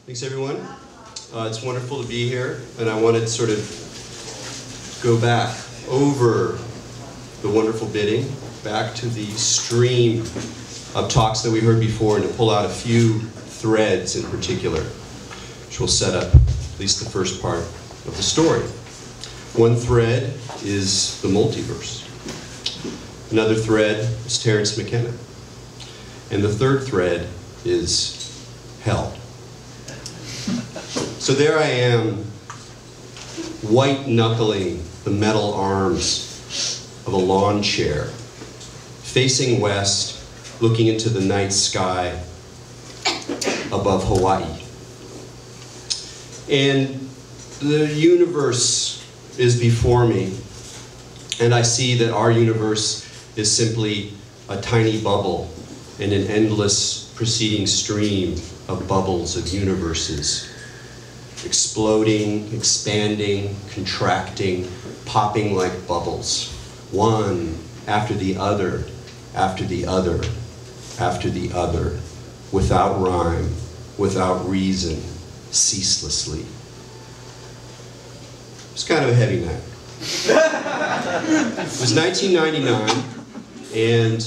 Thanks, everyone. It's wonderful to be here, and I wanted to sort of go back over the wonderful bidding, back to the stream of talks that we heard before, and to pull out a few threads in particular, which will set up at least the first part of the story. One thread is the multiverse. Another thread is Terence McKenna. And the third thread is hell. So there I am, white-knuckling the metal arms of a lawn chair, facing west, looking into the night sky above Hawaii. And the universe is before me, and I see that our universe is simply a tiny bubble in an endless proceeding stream of bubbles of universes, exploding, expanding, contracting, popping like bubbles, one after the other, after the other, after the other, without rhyme, without reason, ceaselessly. It's kind of a heavy night. It was 1999, and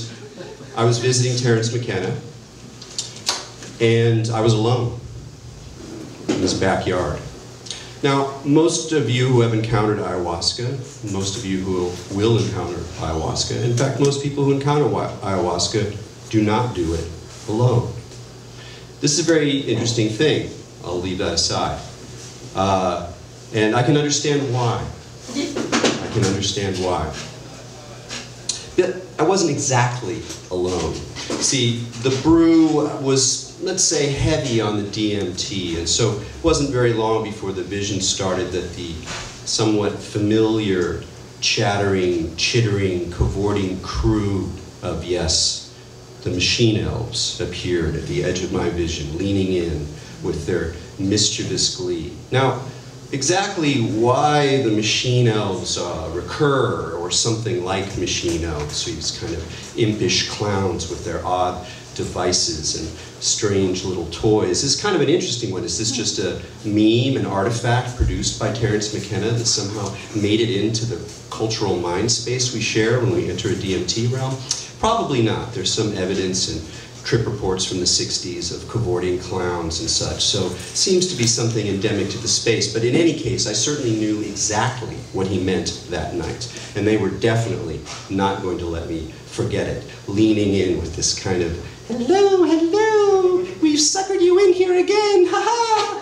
I was visiting Terence McKenna, and I was alone in his backyard. Now, most of you who have encountered ayahuasca, most of you who will encounter ayahuasca, in fact, most people who encounter ayahuasca do not do it alone. This is a very interesting thing. I'll leave that aside. And I can understand why. I can understand why. But I wasn't exactly alone. See, the brew was, let's say, heavy on the DMT, and so it wasn't very long before the vision started that the somewhat familiar, chattering, chittering, cavorting crew of, yes, the machine elves appeared at the edge of my vision, leaning in with their mischievous glee. Now, exactly why the machine elves recur, or something like machine elves, these kind of impish clowns with their odd devices and strange little toys, is kind of an interesting one. Is this just a meme, an artifact produced by Terence McKenna that somehow made it into the cultural mind space we share when we enter a DMT realm? Probably not. There's some evidence in trip reports from the 60s of cavorting clowns and such, so it seems to be something endemic to the space. But in any case, I certainly knew exactly what he meant that night, and they were definitely not going to let me forget it, leaning in with this kind of, "Hello, hello, we've suckered you in here again, ha-ha!"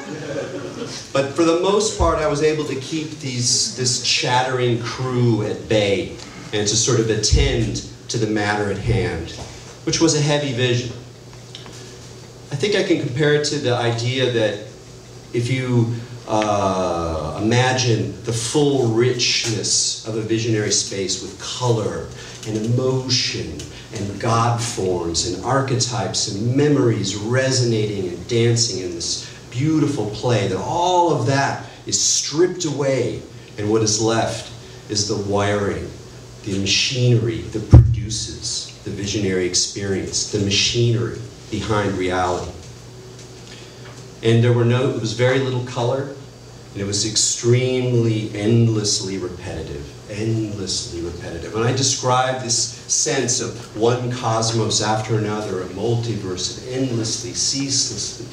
But for the most part, I was able to keep this chattering crew at bay, and to sort of attend to the matter at hand, which was a heavy vision. I think I can compare it to the idea that if you imagine the full richness of a visionary space with color and emotion and God forms and archetypes and memories resonating and dancing in this beautiful play, that all of that is stripped away, and what is left is the wiring, the machinery that produces the visionary experience, the machinery behind reality. And there was very little color, and it was extremely, endlessly repetitive, endlessly repetitive. And I describe this sense of one cosmos after another, a multiverse, of endlessly, ceaselessly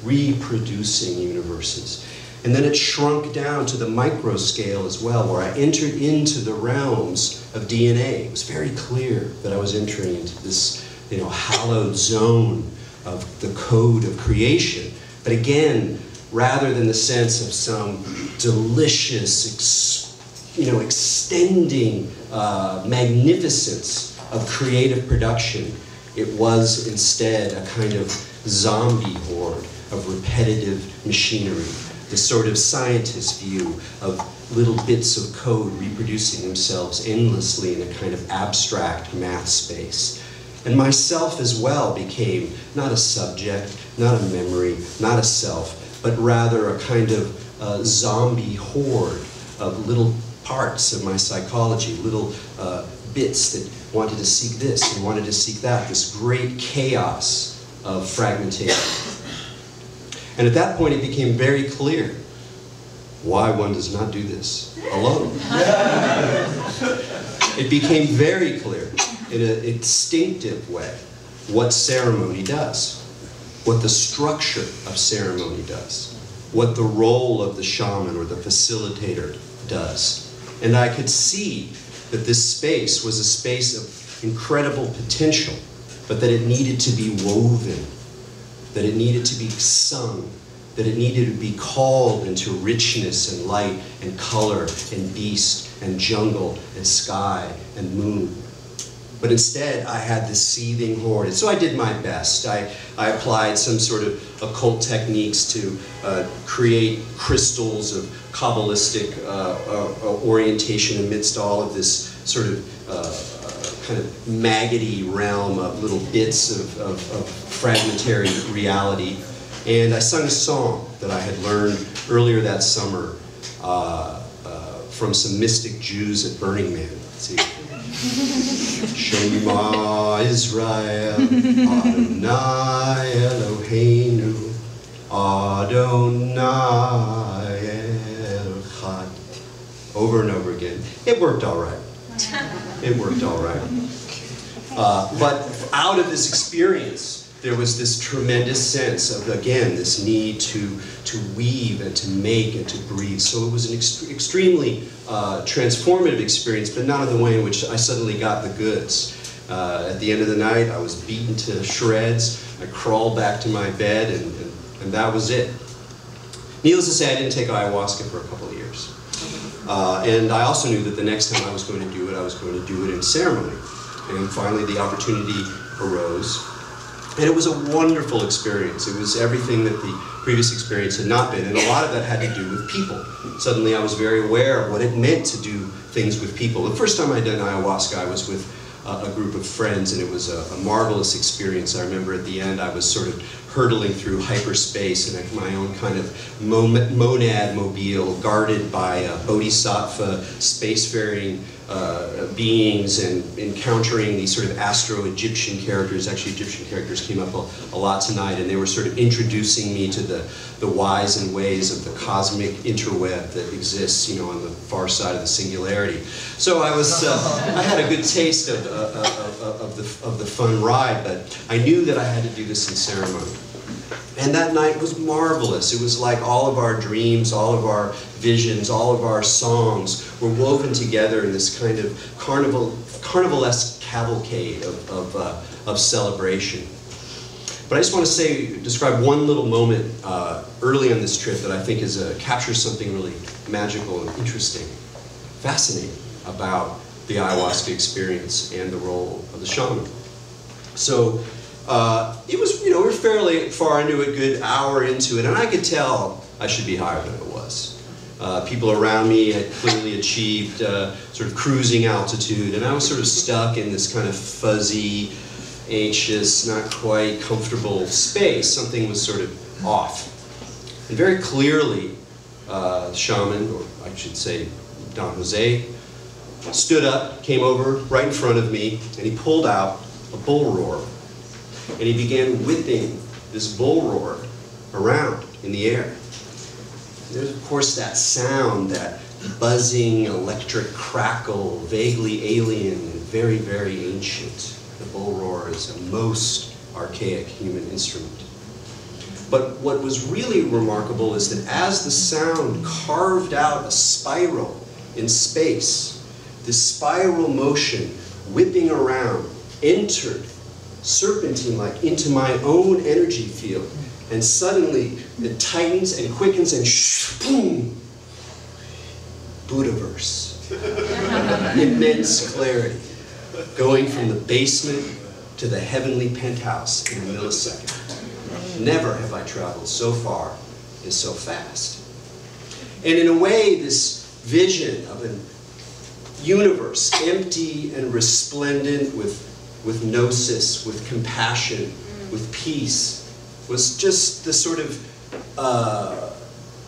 reproducing universes. And then it shrunk down to the micro scale as well, where I entered into the realms of DNA. It was very clear that I was entering into this, hallowed zone of the code of creation. But again, rather than the sense of some delicious, extending magnificence of creative production, it was instead a kind of zombie horde of repetitive machinery. The sort of scientist view of little bits of code reproducing themselves endlessly in a kind of abstract math space. And myself as well became not a subject, not a memory, not a self, but rather a kind of zombie horde of little parts of my psychology, little bits that wanted to seek this and wanted to seek that, this great chaos of fragmentation. And at that point, it became very clear why one does not do this alone. It became very clear in an instinctive way what ceremony does, what the structure of ceremony does, what the role of the shaman or the facilitator does. And I could see that this space was a space of incredible potential, but that it needed to be woven, that it needed to be sung, that it needed to be called into richness and light and color and beast and jungle and sky and moon. But instead, I had this seething horde. And so I did my best. I applied some sort of occult techniques to create crystals of Kabbalistic orientation amidst all of this sort of kind of maggoty realm of little bits of fragmentary reality. And I sung a song that I had learned earlier that summer from some mystic Jews at Burning Man. Let's see. Shema Israel, Adonai Eloheinu, Adonai Echad. Over and over again. It worked all right. It worked all right. But out of this experience, there was this tremendous sense of, again, this need to weave and to make and to breathe. So it was an extremely transformative experience, but not in the way in which I suddenly got the goods. At the end of the night, I was beaten to shreds. I crawled back to my bed, and that was it. Needless to say, I didn't take ayahuasca for a couple of years. And I also knew that the next time I was going to do it, I was going to do it in ceremony. And finally, the opportunity arose. And it was a wonderful experience. It was everything that the previous experience had not been, and a lot of that had to do with people. Suddenly I was very aware of what it meant to do things with people. The first time I'd done ayahuasca, I was with a group of friends, and it was a marvelous experience. I remember at the end I was sort of hurtling through hyperspace in my own kind of monad mobile, guarded by bodhisattva spacefaring beings, and encountering these sort of Astro-Egyptian characters. Actually, Egyptian characters came up a lot tonight, and they were sort of introducing me to the whys and ways of the cosmic interweb that exists, you know, on the far side of the singularity. So I was, I had a good taste of the fun ride, but I knew that I had to do this in ceremony. And that night was marvelous. It was like all of our dreams, all of our visions, all of our songs were woven together in this kind of carnivalesque cavalcade of celebration. But I just want to describe one little moment early on this trip that I think captures something really magical and interesting, fascinating about the ayahuasca experience and the role of the shaman. So it was, you know, we were fairly far into a good hour into it, and I could tell I should be higher than it was. People around me had clearly achieved sort of cruising altitude, and I was sort of stuck in this kind of fuzzy, anxious, not quite comfortable space. Something was sort of off. And very clearly, the shaman, or I should say Don Jose, stood up, came over right in front of me, and he pulled out a bull roar. And he began whipping this bull roar around in the air. And there's, of course, that sound, that buzzing electric crackle, vaguely alien and very, very ancient. The bull roar is a most archaic human instrument. But what was really remarkable is that as the sound carved out a spiral in space, this spiral motion whipping around entered serpentine-like into my own energy field, and suddenly it tightens and quickens and boom, Buddhaverse. Immense clarity, going from the basement to the heavenly penthouse in a millisecond. Never have I traveled so far and so fast. And in a way, this vision of a universe empty and resplendent with gnosis, with compassion, with peace, was just the sort of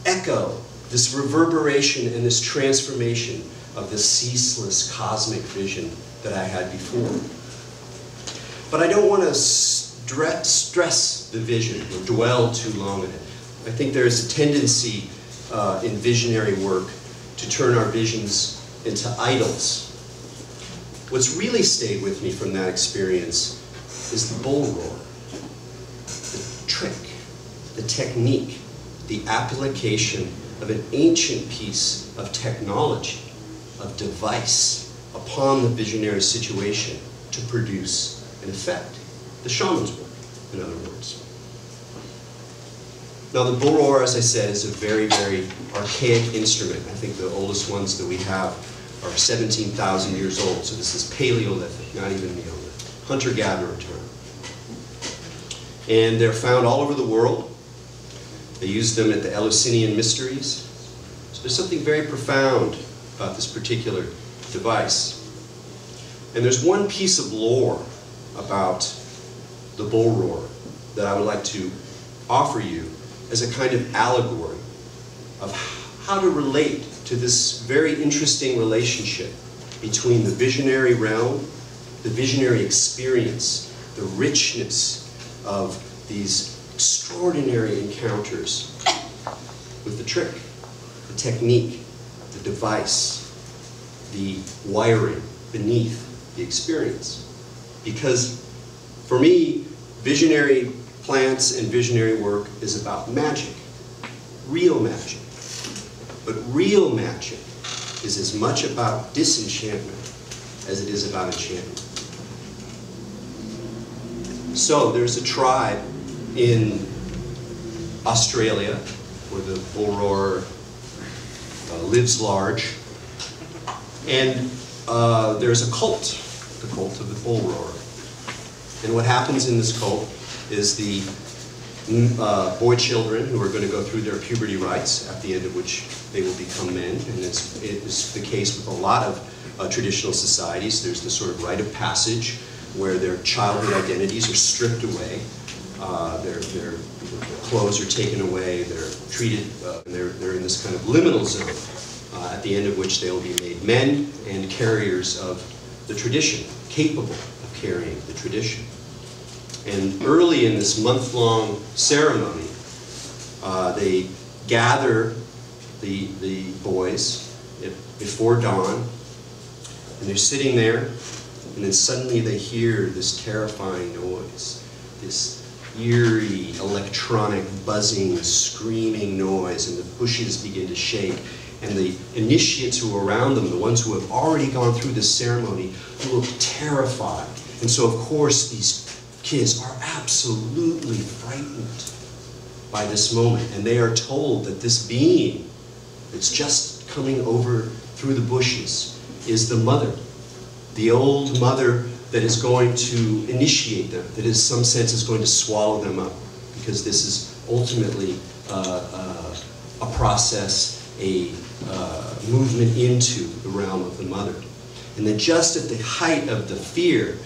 echo, this reverberation and this transformation of the ceaseless cosmic vision that I had before. But I don't want to stress the vision or dwell too long on it. I think there is a tendency in visionary work to turn our visions into idols. What's really stayed with me from that experience is the bull roar, the trick, the technique, the application of an ancient piece of technology, of device, upon the visionary situation to produce an effect. The shaman's work, in other words. Now the bull roar, as I said, is a very, very archaic instrument. I think the oldest ones that we have are 17,000 years old, so this is Paleolithic, not even Neolithic. Hunter-gatherer term. And they're found all over the world. They use them at the Eleusinian Mysteries. So there's something very profound about this particular device. And there's one piece of lore about the bull roar that I would like to offer you as a kind of allegory of how to relate to this very interesting relationship between the visionary realm, the visionary experience, the richness of these extraordinary encounters with the trick, the technique, the device, the wiring beneath the experience. Because for me, visionary plants and visionary work is about magic, real magic. But real magic is as much about disenchantment as it is about enchantment. So there's a tribe in Australia where the bull roar lives large, and there's a cult, the cult of the bull roar. And what happens in this cult is the boy children who are going to go through their puberty rites, at the end of which they will become men, and it is the case with a lot of traditional societies. There's this sort of rite of passage where their childhood identities are stripped away, their clothes are taken away, they're treated, and they're in this kind of liminal zone, at the end of which they will be made men and carriers of the tradition, capable of carrying the tradition. And early in this month-long ceremony, they gather the boys before dawn, and they're sitting there, and then suddenly they hear this terrifying noise, this eerie, electronic, buzzing, screaming noise, and the bushes begin to shake. And the initiates who are around them, the ones who have already gone through this ceremony, look terrified. And so, of course, these kids are absolutely frightened by this moment. And they are told that this being that's just coming over through the bushes is the mother, the old mother that is going to initiate them, that in some sense is going to swallow them up, because this is ultimately a process, a movement into the realm of the mother. And then just at the height of the fear,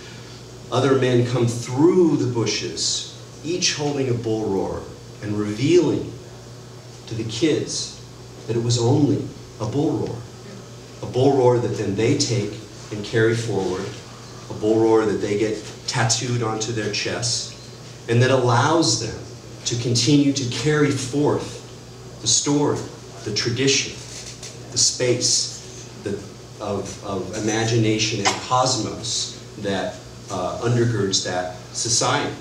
other men come through the bushes, each holding a bull roar, and revealing to the kids that it was only a bull roar that then they take and carry forward, a bull roar that they get tattooed onto their chests, and that allows them to continue to carry forth the story, the tradition, the space of imagination and cosmos that undergirds that society.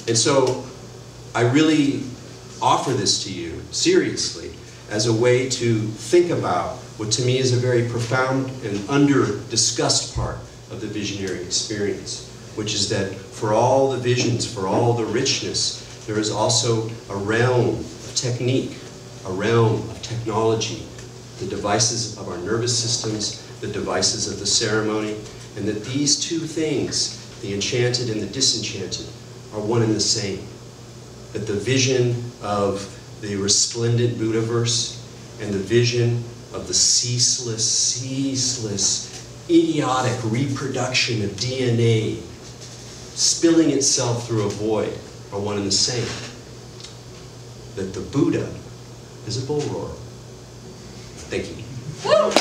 And so I really offer this to you seriously as a way to think about what to me is a very profound and under-discussed part of the visionary experience, which is that for all the visions, for all the richness, there is also a realm of technique, a realm of technology, the devices of our nervous systems, the devices of the ceremony, and that these two things, the enchanted and the disenchanted, are one and the same. That the vision of the resplendent Buddhaverse and the vision of the ceaseless, idiotic reproduction of DNA spilling itself through a void are one and the same. That the Buddha is a bull roarer. Thank you. Woo!